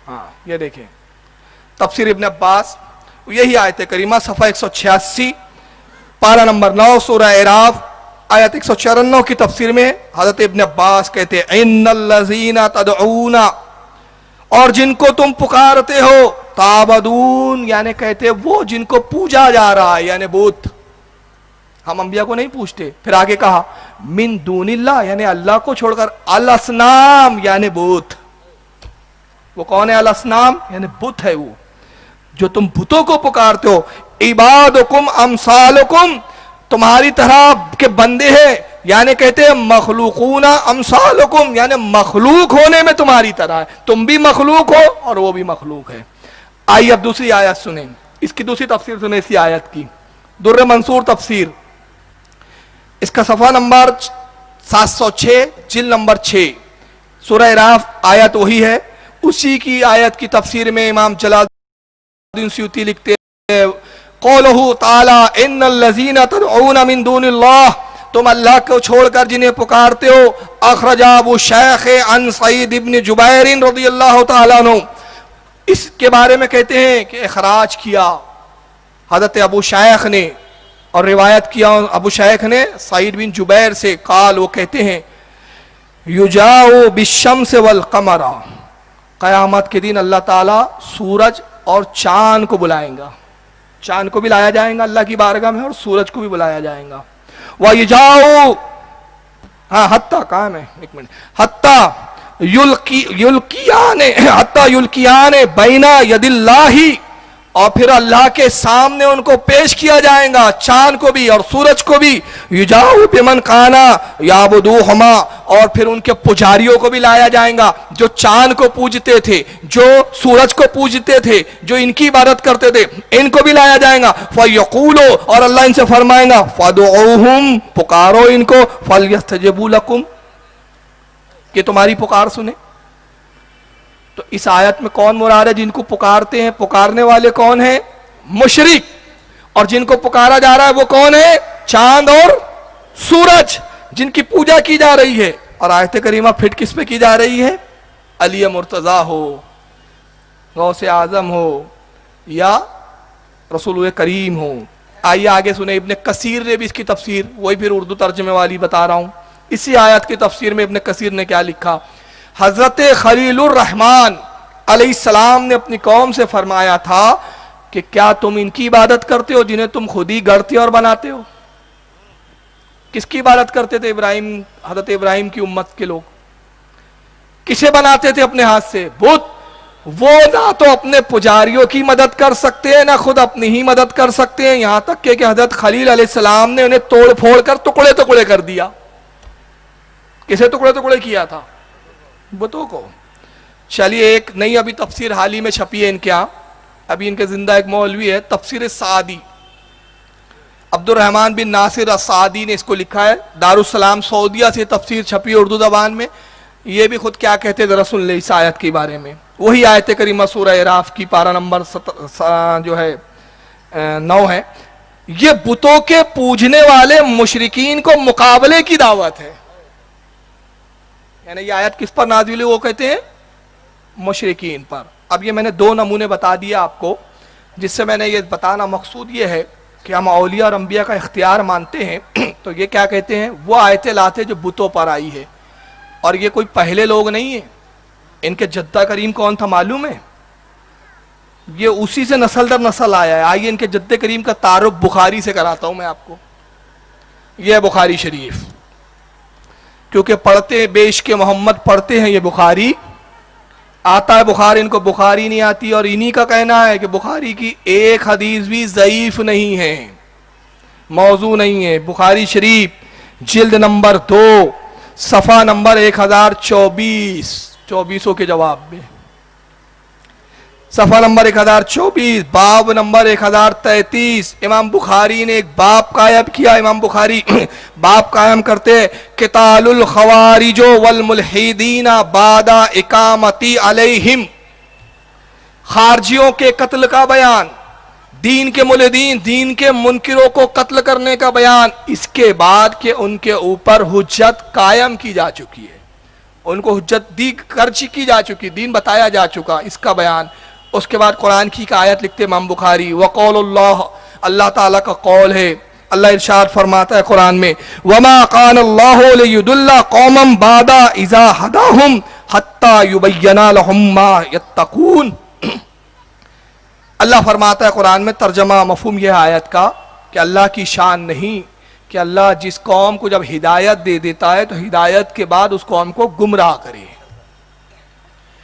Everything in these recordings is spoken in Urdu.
ہاں یہ دیکھیں تفسیر ابن عباس، یہی آیت کریمہ صفحہ 186 پارہ نمبر 9 سورہ اعراف آیت 194 کی تفسیر میں حضرت ابن عباس کہتے ہیں ان الذین تدعون، اور جن کو تم پکارتے ہو، تعبدون یعنی کہتے وہ جن کو پوجا جا رہا ہے یعنی بت، ہم انبیاء کو نہیں پوچھتے. پھر آگے کہا من دون اللہ یعنی اللہ کو چھوڑ کر، الاصنام یعنی بت. وہ کون ہے الاصنام؟ یعنی بت ہے وہ جو تم بتوں کو پکارتے ہو. عبادکم امثالکم، تمہاری طرح کے بندے ہیں، یعنی کہتے ہیں مخلوقون امثالکم یعنی مخلوق ہونے میں تمہاری طرح ہے، تم بھی مخلوق ہو اور وہ بھی مخلوق ہے. آئیے اب دوسری آیت سنیں، اس کی دوسری تفسیر سنیں اسی آیت کی. در منصور تفسیر، اس کا صفحہ نمبر 706 جلد نمبر 6 سورہ اعراف آیت وہی ہے. اسی کی آیت کی تفسیر میں امام جلال الدین سیوطی لکھتے ہیں قولہ تعالی ان الذین تدعون من دون اللہ، تم اللہ کو چھوڑ کر جنہیں پکارتے ہو. اخرج ابو شیخ عن سعید ابن جبیر رضی اللہ تعالیٰ عنہ، اس کے بارے میں کہتے ہیں کہ اخراج کیا حضرت ابو شیخ نے، اور روایت کیا ابو شیخ نے سعید بن جبیر سے. قال وہ کہتے ہیں یجاؤ بالشمس والقمر، قیامت کے دن اللہ تعالیٰ سورج اور چاند کو بلائیں گا، چاند کو بھی لایا جائیں گا اللہ کی بارگاہ میں اور سورج کو بھی بلایا جائیں گا. وَيَجَاؤُ، ہاں حتیٰ کام ہے ایک منٹ، حتیٰ یلقیان بین ید اللہ، اور پھر اللہ کے سامنے ان کو پیش کیا جائے گا، چاند کو بھی اور سورج کو بھی. یجاؤ بمن کان یعبدوہما، اور پھر ان کے پجاریوں کو بھی لایا جائے گا جو چاند کو پوجتے تھے، جو سورج کو پوجتے تھے، جو ان کی عبادت کرتے تھے، ان کو بھی لایا جائے گا. فَيَقُولُ، اور اللہ ان سے فرمائے گا فَادْعُوهُمْ، پکارو ان کو، فَلْيَسْتَجِبُوا لَكُمْ، کہ تمہاری پکار سنیں. تو اس آیت میں کون مراد ہے؟ جن کو پکارتے ہیں، پکارنے والے کون ہیں؟ مشرک. اور جن کو پکارا جا رہا ہے وہ کون ہے؟ چاند اور سورج، جن کی پوجا کی جا رہی ہے. اور آیت کریمہ پھٹ کس پہ کی جا رہی ہے؟ علی مرتضی ہو، غوث اعظم ہو، یا رسول کریم ہو. آئیے آگے سنیں، ابن کثیر نے بھی اس کی تفسیر، وہی پھر اردو ترجمے والی بتا رہا ہوں. اسی آیت کی تفسیر میں ابن کثیر نے کیا لکھا؟ حضرت خلیل الرحمن علیہ السلام نے اپنی قوم سے فرمایا تھا کہ کیا تم ان کی عبادت کرتے ہو جنہیں تم خود ہی گڑھتے اور بناتے ہو؟ کس کی عبادت کرتے تھے ابراہیم، حضرت ابراہیم کی امت کے لوگ؟ کسے بناتے تھے اپنے ہاتھ سے؟ بت. وہ نہ تو اپنے پجاریوں کی مدد کر سکتے ہیں، نہ خود اپنی ہی مدد کر سکتے ہیں، یہاں تک کہ حضرت خلیل علیہ السلام نے انہیں توڑ پھوڑ کر ٹکڑے ٹکڑے کر دیا. کسے ٹکڑے ٹکڑے کیا تھا؟ بتوں کو. چلیے ایک نئی ابھی تفسیر حال ہی میں چھپی ہے ان کے ہاں، ابھی ان کے زندہ ایک مولوی ہے، تفسیر سعدی، عبد الرحمن بن ناصر السعدی نے اس کو لکھا ہے. دارالسلام سعودیہ سے تفسیر چھپی ہے اردو زبان میں. یہ بھی خود کیا کہتے ہیں ذرا سن لیں اس آیت کے بارے میں. وہی آیت کریمہ سورہ اعراف کی پارہ نمبر جو ہے 9 ہے. یہ بتوں کے پوجنے والے مشرکین کو مقابلے کی دعوت ہے. یعنی یہ آیت کس پر نازل ہوئی؟ وہ کہتے ہیں مشرکین پر. اب یہ میں نے 2 نمونے بتا دیا آپ کو، جس سے میں نے یہ بتانا مقصود یہ ہے کہ ہم اولیاء اور انبیاء کا اختیار مانتے ہیں. تو یہ کیا کہتے ہیں؟ وہ آیتیں لاتے جو بتوں پر آئی ہے. اور یہ کوئی پہلے لوگ نہیں ہیں. ان کے جدہ کریم کون تھا معلوم ہے؟ یہ اسی سے نسل در نسل آیا ہے. آئیے ان کے جدہ کریم کا تعارف بخاری سے کراتا ہوں میں آپ کو. یہ ہے بخاری شریف، کیونکہ پڑھتے ہیں بے عشق محمد پڑھتے ہیں یہ بخاری. آتا ہے بخاری، ان کو بخاری نہیں آتی، اور انہی کا کہنا ہے کہ بخاری کی ایک حدیث بھی ضعیف نہیں ہے، موضوع نہیں ہے. بخاری شریف جلد نمبر 2 صفحہ نمبر 1024، 2400 کے جواب میں صفحہ نمبر 1024، باب نمبر 1033. امام بخاری نے ایک باب قائم کیا. امام بخاری باب قائم کرتے قتال الخوارج والملحدین بعد اقامتی علیہم، خارجیوں کے قتل کا بیان، دین کے ملحدین، دین کے منکروں کو قتل کرنے کا بیان، اس کے بعد کہ ان کے اوپر حجت قائم کی جا چکی ہے. ان کو حجت دی کی جا چکی, دین بتایا جا چکا, اس کا بیان. اس کے بعد قرآن کی ایک آیت لکھتے امام بخاری, وقول اللہ, اللہ تعالیٰ کا قول ہے. اللہ ارشاد فرماتا ہے قرآن میں, وما قان اللہ لیضل قوما بعد اذا ہداہم حتی یبین لہم ما یتقون. اللہ فرماتا ہے قرآن میں, ترجمہ مفہوم یہ آیت کا کہ اللہ کی شان نہیں کہ اللہ جس قوم کو جب ہدایت دے دیتا ہے تو ہدایت کے بعد اس قوم کو گمراہ کرے.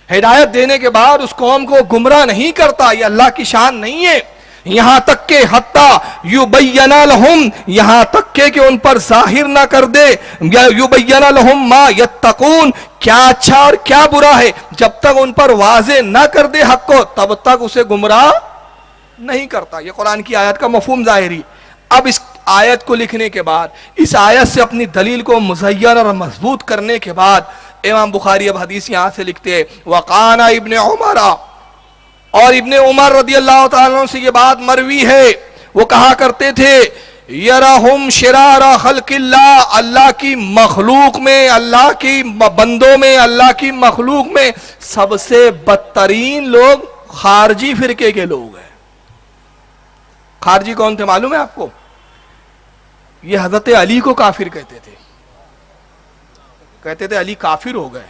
ہدایت دینے کے بعد اس قوم کو گمراہ نہیں کرتا, یہ اللہ کی شان نہیں ہے. یہاں تک کہ حتی یبین لہم, یہاں تک کہ ان پر ظاہر نہ کر دے, یبین لہم ما یتقون, کیا اچھا اور کیا برا ہے, جب تک ان پر واضح نہ کر دے حق کو تب تک اسے گمراہ نہیں کرتا. یہ قرآن کی آیت کا مفہوم ظاہری. اب اس آیت کو لکھنے کے بعد, اس آیت سے اپنی دلیل کو مزین اور مضبوط کرنے کے بعد امام بخاری اب حدیث یہاں سے لکھتے ہیں, وقانا ابن عمر, اور ابن عمر رضی اللہ تعالیٰ عنہ سے یہ بات مروی ہے, وہ کہا کرتے تھے, یرہم شرار خلق اللہ, اللہ کی مخلوق میں, اللہ کی بندوں میں, اللہ کی مخلوق میں سب سے بدترین لوگ خارجی فرقے کے لوگ ہیں. خارجی کون تھے معلوم ہے آپ کو؟ یہ حضرت علی کو کافر کہتے تھے. کہتے تھے علی کافر ہو گئے,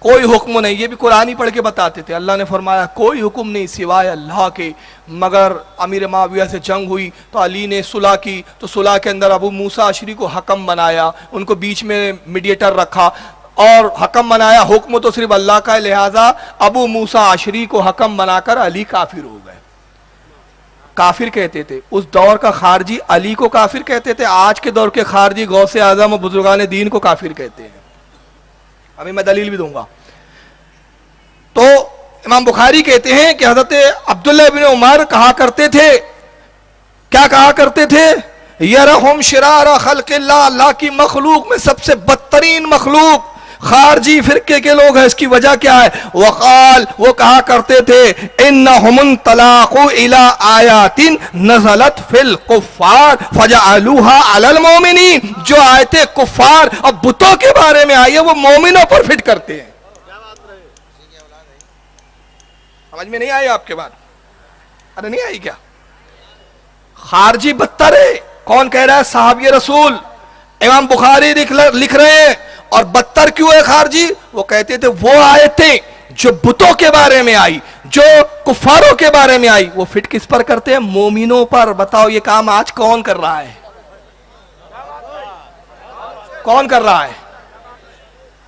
کوئی حکم نہیں. یہ بھی قرآن ہی پڑھ کے بتاتے تھے. اللہ نے فرمایا کوئی حکم نہیں سوائے اللہ کے, مگر امیر معاویہ سے جنگ ہوئی تو علی نے صلح کی, تو صلح کے اندر ابو موسیٰ اشعری کو حکم بنایا, ان کو بیچ میں میڈیٹر رکھا اور حکم بنایا. حکم تو صرف اللہ کا ہے, لہٰذا ابو موسیٰ اشعری کو حکم بنا کر علی کافر ہو گئے. کافر کہتے تھے اس دور کا خارجی علی کو کافر کہتے تھے. آج کے دور کے خارجی غوث اعظم و بزرگان دین کو کافر کہتے ہیں. ابھی میں دلیل بھی دوں گا. تو امام بخاری کہتے ہیں کہ حضرت عبداللہ ابن عمر کہا کرتے تھے, کیا کہا کرتے تھے, یرہم شرار خلق اللہ, اللہ کی مخلوق میں سب سے بدترین مخلوق خارجی فرقے کے لوگ ہیں. اس کی وجہ کیا ہے؟ وقال, وہ کہا کرتے تھے, انہم انطلقوا الی آیات نزلت فی الکفار فجعلوها علی المؤمنین. جو آیتیں کفار اور بتوں کے بارے میں آئی ہے وہ مومنوں پر فٹ کرتے ہیں. سمجھ میں نہیں آئی آپ کے بات؟ ارے نہیں آئی کیا؟ خارجی بدتر ہے. کون کہہ رہا ہے؟ صحابی رسول. امام بخاری لکھ رہے ہیں. اور بدتر کیوں ہے خارجی؟ وہ کہتے تھے وہ آیتیں جو بتوں کے بارے میں آئی, جو کفاروں کے بارے میں آئی, وہ فٹ کس پر کرتے ہیں؟ مومنوں پر. بتاؤ یہ کام آج کون کر رہا ہے؟ کون کر رہا ہے؟